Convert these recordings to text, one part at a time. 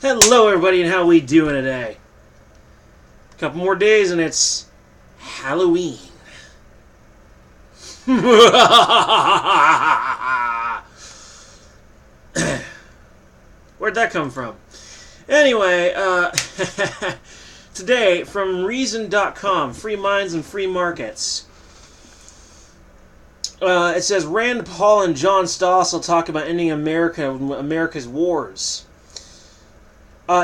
Hello everybody, and how we doing today? A couple more days and it's Halloween. Where'd that come from? Anyway, today from Reason.com, Free Minds and Free Markets. It says Rand Paul and John Stossel talk about ending America's wars.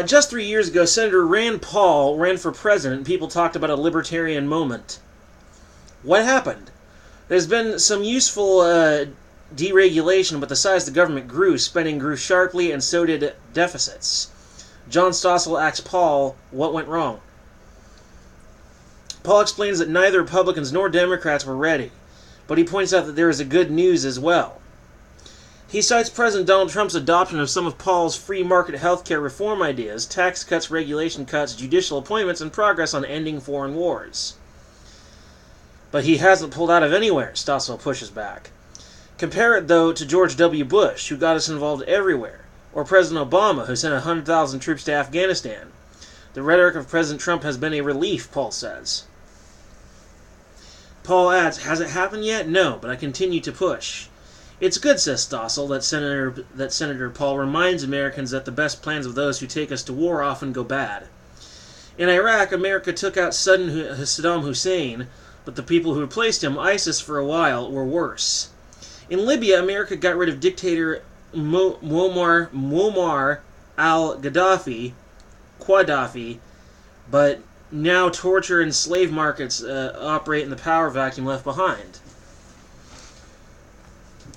Just 3 years ago, Senator Rand Paul ran for president and people talked about a libertarian moment. What happened? There's been some useful deregulation, but the size of the government grew, spending grew sharply, and so did deficits. John Stossel asks Paul what went wrong. Paul explains that neither Republicans nor Democrats were ready, but he points out that there is a good news as well. He cites President Donald Trump's adoption of some of Paul's free market healthcare reform ideas, tax cuts, regulation cuts, judicial appointments, and progress on ending foreign wars. But he hasn't pulled out of anywhere, Stossel pushes back. Compare it, though, to George W. Bush, who got us involved everywhere, or President Obama, who sent 100,000 troops to Afghanistan. The rhetoric of President Trump has been a relief, Paul says. Paul adds, has it happened yet? No, but I continue to push. It's good, says Stossel, that Senator Paul reminds Americans that the best plans of those who take us to war often go bad. In Iraq, America took out Saddam Hussein, but the people who replaced him, ISIS for a while, were worse. In Libya, America got rid of dictator Muammar al-Gaddafi, but now torture and slave markets operate in the power vacuum left behind.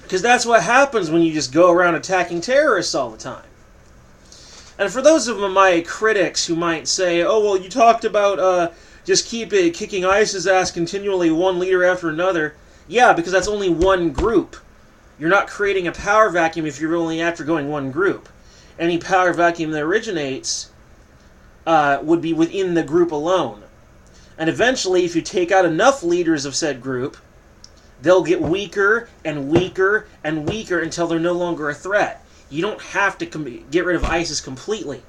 Because that's what happens when you just go around attacking terrorists all the time. And for those of my critics who might say, oh, well, you talked about just kicking ISIS' ass continually, one leader after another. Yeah, because that's only one group. You're not creating a power vacuum if you're only after going one group. Any power vacuum that originates would be within the group alone. And eventually, if you take out enough leaders of said group, they'll get weaker and weaker and weaker until they're no longer a threat. You don't have to get rid of ISIS completely.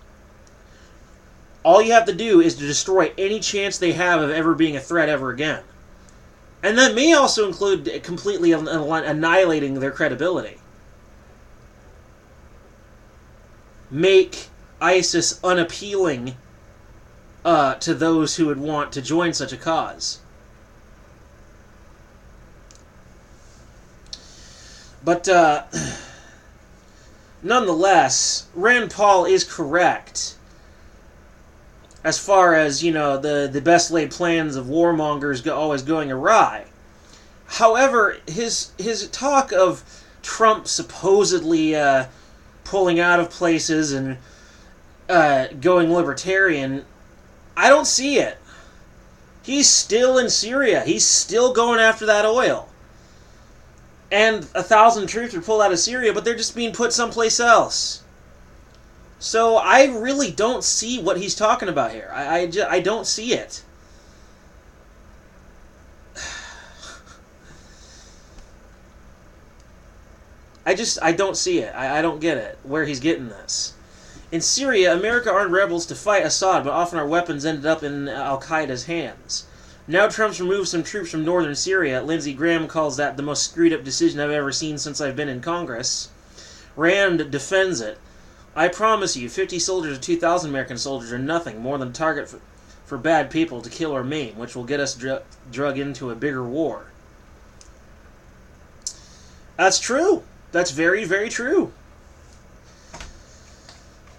All you have to do is to destroy any chance they have of ever being a threat ever again. And that may also include completely annihilating their credibility. Make ISIS unappealing to those who would want to join such a cause. But nonetheless, Rand Paul is correct as far as, the best laid plans of warmongers always going awry. However, his talk of Trump supposedly pulling out of places and going libertarian, I don't see it. He's still in Syria. He's still going after that oil. And 1,000 troops are pulled out of Syria, but they're just being put someplace else. So I really don't see what he's talking about here. I don't see it. I don't see it. I don't get it, where he's getting this. In Syria, America armed rebels to fight Assad, but often our weapons ended up in Al-Qaeda's hands. Now Trump's removed some troops from northern Syria. Lindsey Graham calls that the most screwed up decision I've ever seen since I've been in Congress. Rand defends it. I promise you, 50 soldiers or 2,000 American soldiers are nothing more than a target for bad people to kill or maim, which will get us drug into a bigger war. That's true. That's very, very true.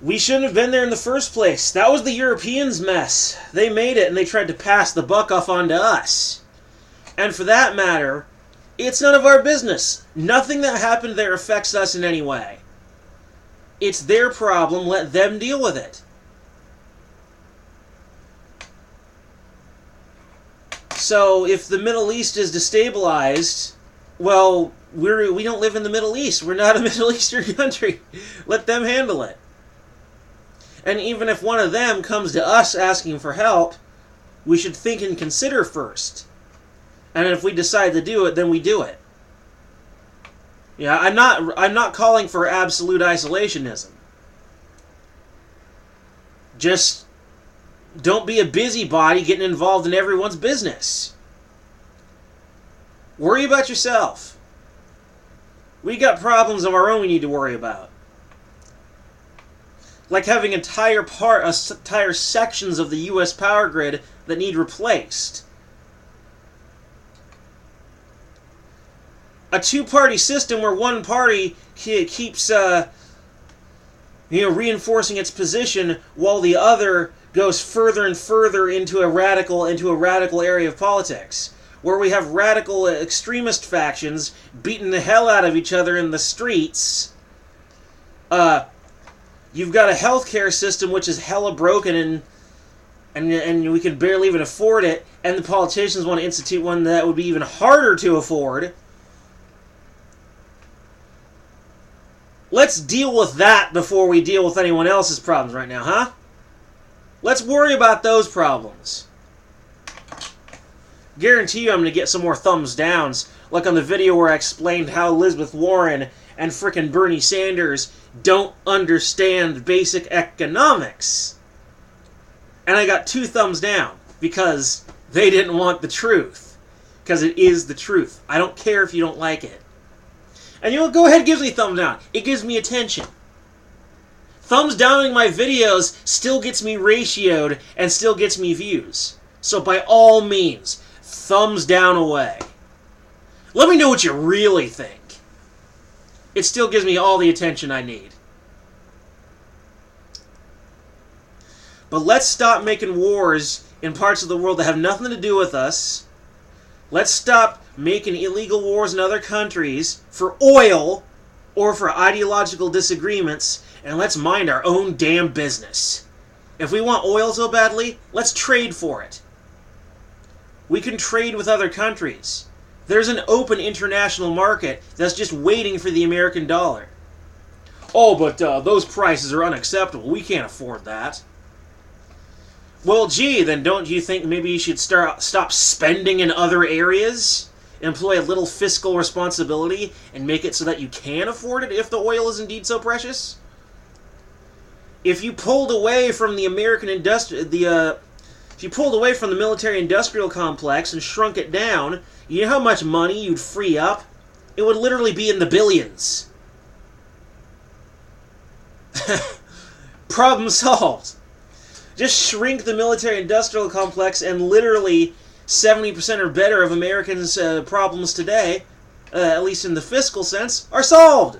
We shouldn't have been there in the first place. That was the Europeans' mess. They made it, and they tried to pass the buck off onto us. And for that matter, it's none of our business. Nothing that happened there affects us in any way. It's their problem. Let them deal with it. So, if the Middle East is destabilized, well, we don't live in the Middle East. We're not a Middle Eastern country. Let them handle it. And even if one of them comes to us asking for help, we should think and consider first. And if we decide to do it, then we do it. Yeah, I'm not calling for absolute isolationism. Just don't be a busybody getting involved in everyone's business. Worry about yourself. We got problems of our own we need to worry about. Like having entire sections of the U.S. power grid that need replaced. A two-party system where one party keeps reinforcing its position while the other goes further and further into a radical area of politics, where we have radical extremist factions beating the hell out of each other in the streets. You've got a healthcare system which is hella broken and we can barely even afford it, and the politicians want to institute one that would be even harder to afford. Let's deal with that before we deal with anyone else's problems right now, huh? Let's worry about those problems. Guarantee you I'm going to get some more thumbs downs, like on the video where I explained how Elizabeth Warren and frickin' Bernie Sanders don't understand basic economics. And I got 2 thumbs down, because they didn't want the truth. Because it is the truth. I don't care if you don't like it. And you know, go ahead and give me a thumbs down. It gives me attention. Thumbs downing my videos still gets me ratioed and still gets me views. So by all means, thumbs down away. Let me know what you really think. It still gives me all the attention I need. But let's stop making wars in parts of the world that have nothing to do with us. Let's stop making illegal wars in other countries for oil or for ideological disagreements, and let's mind our own damn business. If we want oil so badly, let's trade for it. We can trade with other countries. There's an open international market that's just waiting for the American dollar. Oh, but those prices are unacceptable. We can't afford that. Well, gee, then don't you think maybe you should stop spending in other areas? Employ a little fiscal responsibility and make it so that you can afford it if the oil is indeed so precious? If you pulled away from the if you pulled away from the military-industrial complex and shrunk it down, you know how much money you'd free up? It would literally be in the billions. Problem solved. Just shrink the military-industrial complex and literally 70% or better of Americans' problems today, at least in the fiscal sense, are solved.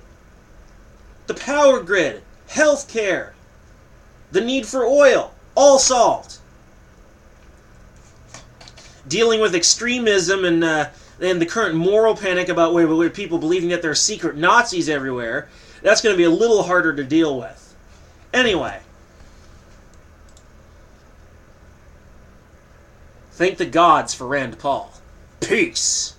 The power grid, healthcare, the need for oil, all solved. Dealing with extremism and the current moral panic about where people believing that there are secret Nazis everywhere, that's going to be a little harder to deal with. Anyway. Thank the gods for Rand Paul. Peace.